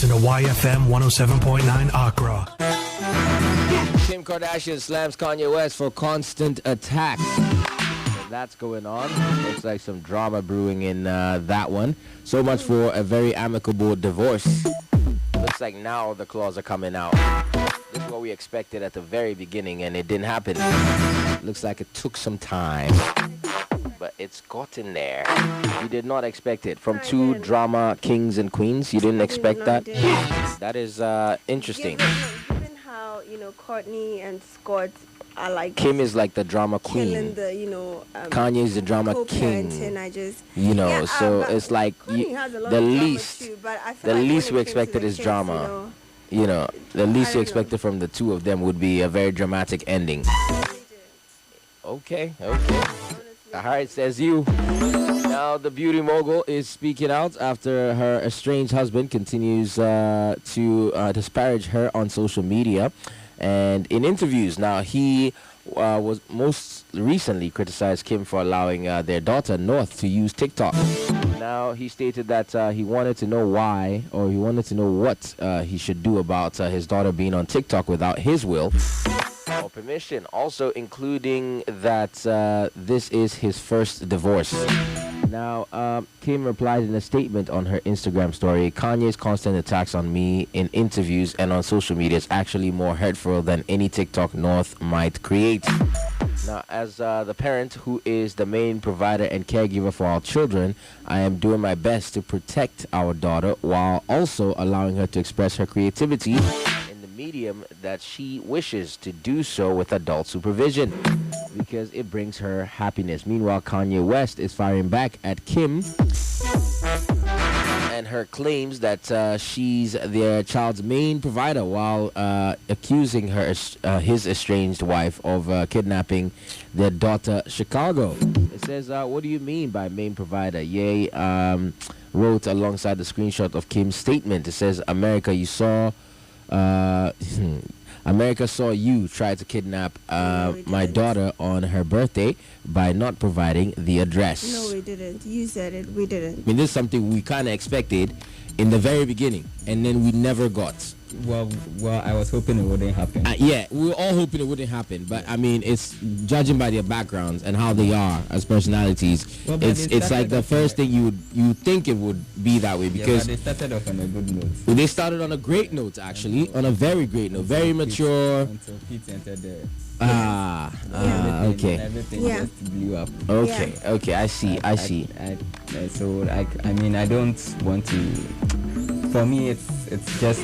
Listen to YFM 107.9 Accra. Kim Kardashian slams Kanye West for constant attacks. So that's going on. Looks like some drama brewing in that one. So much for a very amicable divorce. Looks like now the claws are coming out. This is what we expected at the very beginning, and it didn't happen. Looks like it took some time, but it's gotten there. You did not expect it from two drama kings and queens. You didn't expect that. That is interesting. Given how Courtney and Scott are like, Kim is like the drama queen. Killing the Kanye is the drama king. So it's like the least we expected is drama. The least you expected from the two of them would be a very dramatic ending. Okay. All right, says you. Now the beauty mogul is speaking out after her estranged husband continues to disparage her on social media and in interviews. Now he was most recently criticized Kim for allowing their daughter North to use TikTok. Now he stated that he wanted to know why, or he wanted to know what he should do about his daughter being on TikTok without his will or permission, also including that this is his first divorce. Now, Kim replied in a statement on her Instagram story, Kanye's constant attacks on me in interviews and on social media is actually more hurtful than any TikTok North might create. Now, as the parent who is the main provider and caregiver for our children, I am doing my best to protect our daughter while also allowing her to express her creativity in the medium that she wishes to do so with adult supervision, because it brings her happiness. Meanwhile, Kanye West is firing back at Kim and her claims that she's their child's main provider, while accusing her his estranged wife of kidnapping their daughter Chicago. It says, what do you mean by main provider? Ye wrote alongside the screenshot of Kim's statement. It says, America saw you try to kidnap my daughter on her birthday by not providing the address. No, we didn't. You said it. We didn't. I mean, this is something we kind of expected in the very beginning, and then we never got. Well, I was hoping it wouldn't happen. Yeah, we were all hoping it wouldn't happen, but I mean, it's judging by their backgrounds and how they are as personalities. Well, it's like the first thing you think it would be that way, because they started off on a good note. They started on a great note, actually, on a very great note, very mature. Until Pete entered there. Okay. Everything just blew up. Okay, I see. So I mean, I don't want to. For me, it's just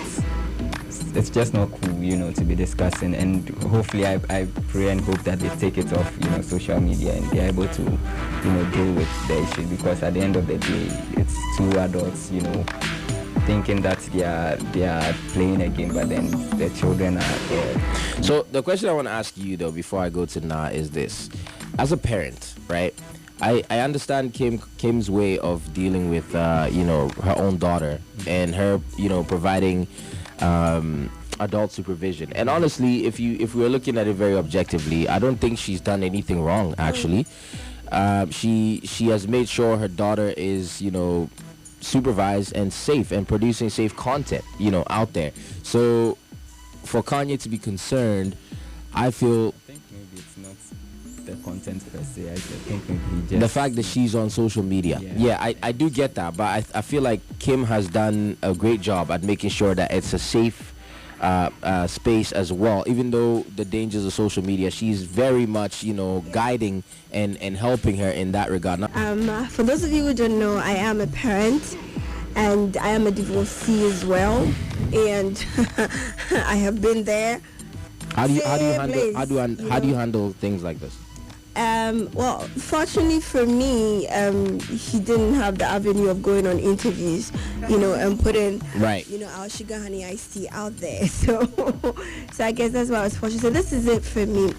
not cool, to be discussing. And hopefully, I pray and hope that they take it off, social media, and they're able to, deal with the issue, because at the end of the day, it's two adults, thinking that they are playing a game, but then the children are there. So the question I want to ask you, though, before I go to Na, is this: as a parent, right? I understand Kim's way of dealing with her own daughter and her providing adult supervision. And honestly, if we're looking at it very objectively, I don't think she's done anything wrong. Actually, she has made sure her daughter is supervised and safe and producing safe content out there. So for Kanye to be concerned, I think maybe it's not the content per se. I think maybe just the fact that she's on social media. I do get that, but I feel like Kim has done a great job at making sure that it's a safe space as well. Even though the dangers of social media, she's very much guiding and helping her in that regard. For those of you who don't know, I am a parent and I am a divorcee as well, and I have been there. How do you handle things like this? Well, fortunately for me, he didn't have the avenue of going on interviews, and putting, our sugar honey iced tea out there. So I guess that's why I was fortunate. So this is it for me.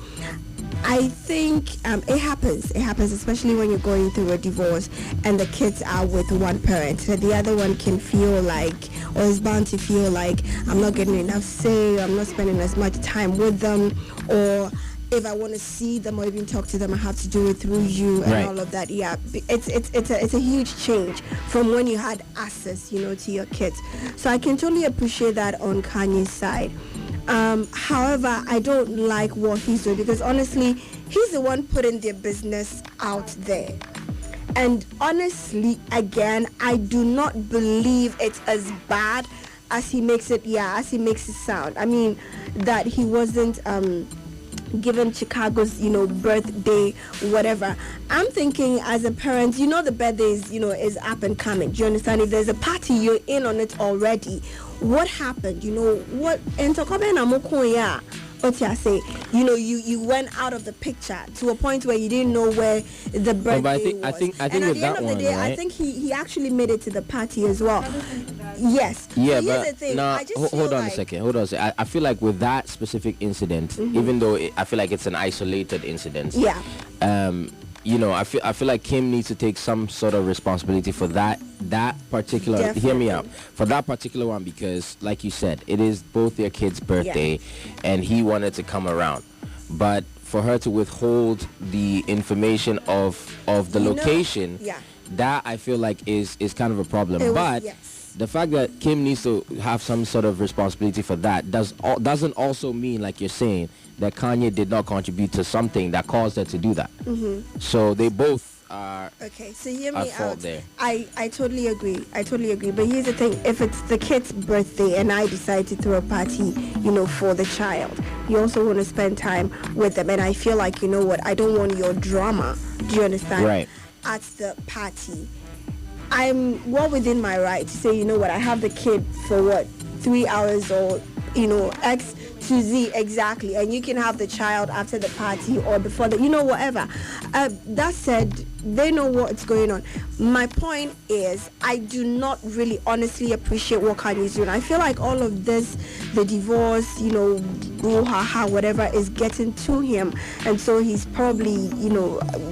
I think it happens. It happens, especially when you're going through a divorce and the kids are with one parent. So the other one can feel like, or is bound to feel like, I'm not getting enough say, I'm not spending as much time with them, or if I want to see them or even talk to them, I have to do it through you and all of that. Yeah, it's a huge change from when you had access, to your kids. So I can totally appreciate that on Kanye's side. However, I don't like what he's doing because honestly, he's the one putting their business out there. And honestly, again, I do not believe it's as bad as he makes it sound. I mean, that he wasn't given Chicago's, birthday, whatever. I'm thinking as a parent, the birthday is up and coming. Do you understand? If there's a party, you're in on it already. What happened? What? What I say, you went out of the picture to a point where you didn't know where the birthday was. I think and with at the that end of one, the day, right? I think he actually made it to the party as well. Yes. Yeah, so but the thing. now hold on like a second. I feel like with that specific incident, even though I feel like it's an isolated incident. Yeah. I feel like Kim needs to take some sort of responsibility for that particular. Definitely. Hear me out, for that particular one, because like you said, it is both their kid's birthday, and he wanted to come around, but for her to withhold the information of the location, that I feel like is kind of a problem. The fact that Kim needs to have some sort of responsibility for that doesn't also mean, like you're saying, that Kanye did not contribute to something that caused her to do that. So they both are okay. So hear me at fault out. there. I totally agree. But here's the thing: if it's the kid's birthday and I decide to throw a party, for the child, you also want to spend time with them. And I feel like, what? I don't want your drama. Do you understand? Right. At the party. I'm well within my right to say, what, I have the kid for 3 hours or, X to Z exactly. And you can have the child after the party or before whatever. That said, they know what's going on. My point is, I do not really honestly appreciate what Kanye's doing. I feel like all of this, the divorce, brouhaha, whatever, is getting to him. And so he's probably,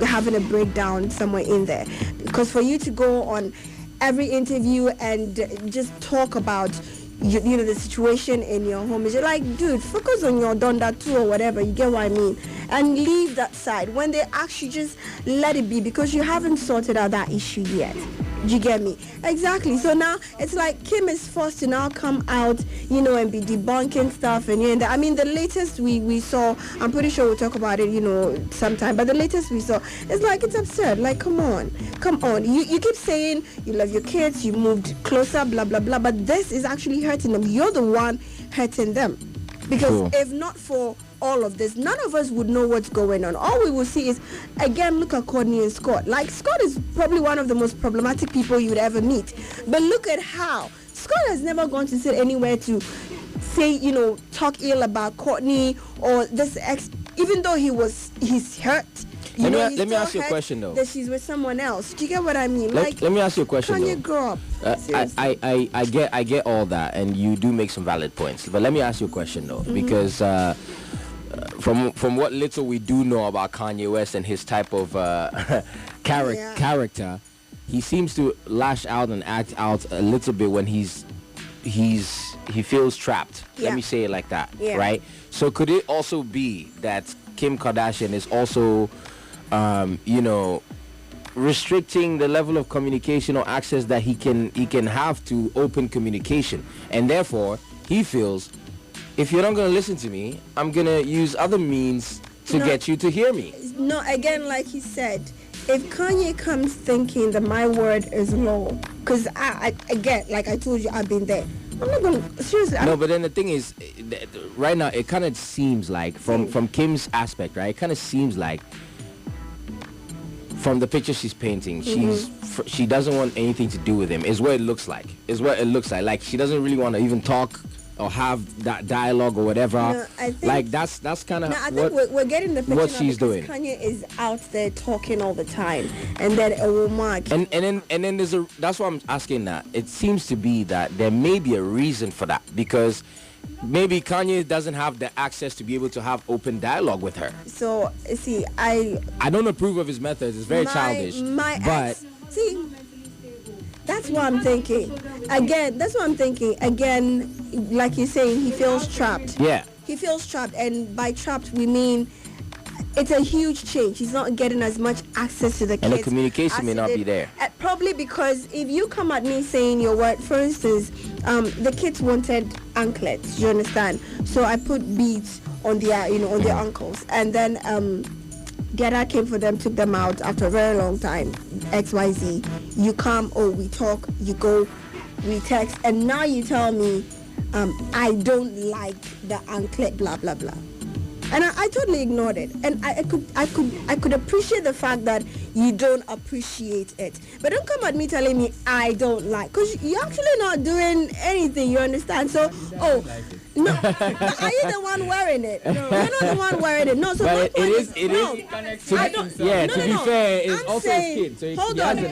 having a breakdown somewhere in there. Because for you to go on every interview and just talk about the situation in your home, is like, dude, focus on your donda too or whatever, you get what I mean, and leave that side when they actually just let it be, because you haven't sorted out that issue yet. Do you get me? Exactly. So now it's like Kim is forced to now come out, and be debunking stuff and I mean, the latest we saw, I'm pretty sure we'll talk about it, sometime, but the latest we saw, it's like, it's absurd. Like, come on. You keep saying you love your kids, you moved closer, blah, blah, blah, but this is actually hurting them. You're the one hurting them. Because if not for all of this, none of us would know what's going on. All we will see is, again, look at Courtney and Scott. Like, Scott is probably one of the most problematic people you would ever meet. But look at how Scott has never gone to sit anywhere to say, talk ill about Courtney or this ex, even though he's hurt. Let me ask you a question though. That she's with someone else. Do you get what I mean? Let me ask you a question. Can you grow up? I get all that, and you do make some valid points. But let me ask you a question though, because from what little we do know about Kanye West and his type of character, he seems to lash out and act out a little bit when he feels trapped. Let me say it like that, right? So could it also be that Kim Kardashian is also restricting the level of communication or access that he can have to open communication, and therefore he feels, if you're not going to listen to me, I'm going to use other means to get you to hear me. No, again, like he said, if Kanye comes thinking that my word is law, because I again, like I told you, I've been there. I'm not going to, seriously. No, but then the thing is, right now, it kind of seems like, from Kim's aspect, right, it kind of seems like, from the picture she's painting, she doesn't want anything to do with him, is what it looks like. Like, she doesn't really want to even talk or have that dialogue or whatever. No, I think, like, that's kind of what we're getting the picture what she's doing. Kanye is out there talking all the time, and then a woman. And then that's why I'm asking that. It seems to be that there may be a reason for that, because maybe Kanye doesn't have the access to be able to have open dialogue with her. So see, I don't approve of his methods. It's very childish. That's what I'm thinking. Again, like you're saying, he feels trapped. Yeah. He feels trapped, and by trapped we mean it's a huge change. He's not getting as much access to the kids. And the communication may not be there. Probably because if you come at me saying your word, for instance, the kids wanted anklets, you understand? So I put beads on their, on their ankles. And then Geda came for them, took them out after a very long time. XYZ. You come, we talk, you go, we text, and now you tell me I don't like the anklet, blah blah blah. And I totally ignored it. And I could appreciate the fact that you don't appreciate it. But don't come at me telling me I don't like, because you're actually not doing anything, you understand? So, no, are you the one wearing it? No. You're not the one wearing it. No, so but to be fair, it's also his kid. So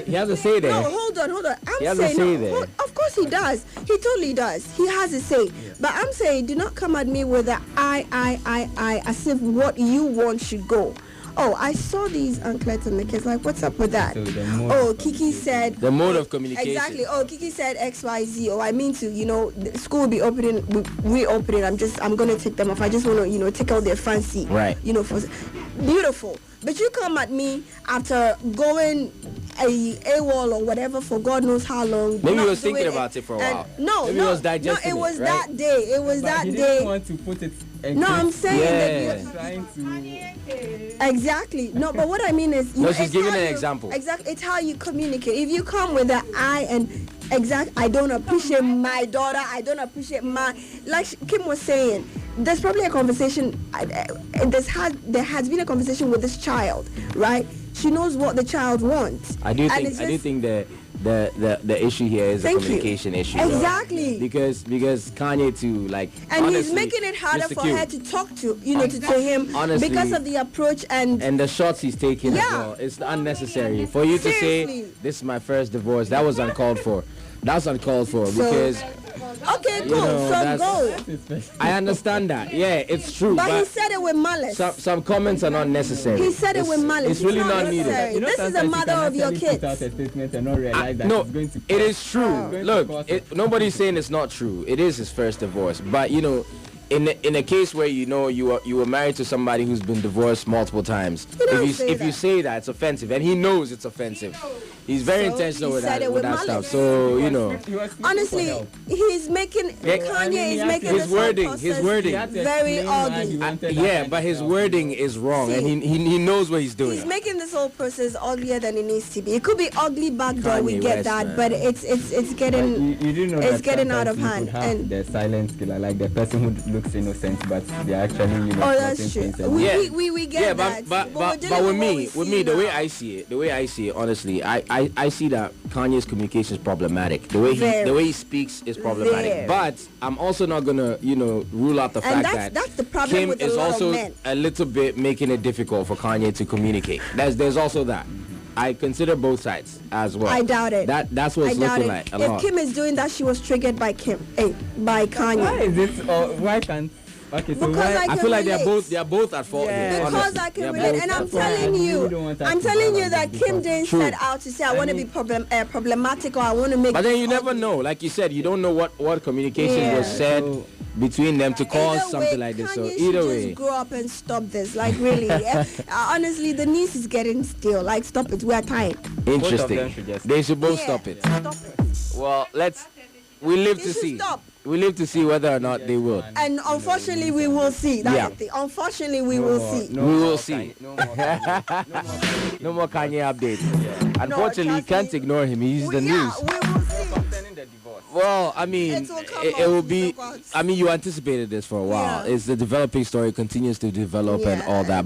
he has a say there. No, hold on. I'm saying, of course he does. He totally does. He has a say. But I'm saying, do not come at me with the I, as if what you want should go. I saw these anklets on the kids. Like, what's up with that? So Kiki said... The mode of communication. Exactly. Kiki said XYZ. I mean to, the school will be reopening. I'm going to take them off. I just want to, take out their fancy. Right. Beautiful. But you come at me after going AWOL or whatever for God knows how long. Maybe he was thinking about it for a while. Maybe he was digesting it was right? that day. It was that he day. Didn't want to put it. No, I'm saying that trying to. Exactly. No, but what I mean is, she's giving an example. Exactly. It's how you communicate. If you come with the I and I don't appreciate my daughter. I don't appreciate like Kim was saying. There's probably a conversation. There has been a conversation with this child, right? She knows what the child wants. I do think that the issue here is a communication issue. Exactly. Because Kanye too, like, and honestly, he's making it harder for her to talk to him honestly, because of the approach and the shots he's taking as well. It's unnecessary for you to say this is my first divorce. That was uncalled for. That's uncalled for because. Okay, cool. Go. I understand that. Yeah, it's true. But he said it with malice. Some comments are not necessary. He said it with malice. It's really not needed. This is the mother of your kids. No, it is true. Look, nobody's saying it's not true. It is his first divorce. But in a case where you were married to somebody who's been divorced multiple times, if you say that, it's offensive, and he knows it's offensive. He's very intentional with that stuff. So honestly, he's making Kanye is making his wording very ugly. But his wording is wrong, and he knows what he's doing. He's making this whole process uglier than it needs to be. It could be ugly back there, we get that, man. But it's getting it's getting out of hand. And the silent killer, like the person who looks innocent, but they're actually that's true. We get that. But with me, the way I see it, honestly, I see that Kanye's communication is problematic. The way he speaks is problematic. But I'm also not gonna rule out the fact that that's the problem Kim with is also men. a little bit making it difficult for Kanye to communicate. There's also that. I consider both sides as well. I doubt it. That's what it's looking like. If Kim is doing that, she was triggered by by Kanye. Why is it? Why can't? Okay, so I feel like they are both at fault. Yeah. Because I can relate, and I'm telling you that Kim didn't set out to say I want to be problematic or I want to make. But then you never know. Like you said, you don't know what communication was said between them to cause something like this. So either way, just grow up and stop this. Like really, honestly, the niece is getting still. Like stop it. We are tired. Interesting. They should both stop it. Stop it. Well, we live to see. Stop. We live to see whether or not they will. And unfortunately, we will see. That's the thing. Unfortunately, we will see. We will see. No more Kanye updates. Unfortunately, you can't ignore him. He's the news. We will see. Well, I mean, it will be. I mean, you anticipated this for a while. It's the developing story, continues to develop and all that.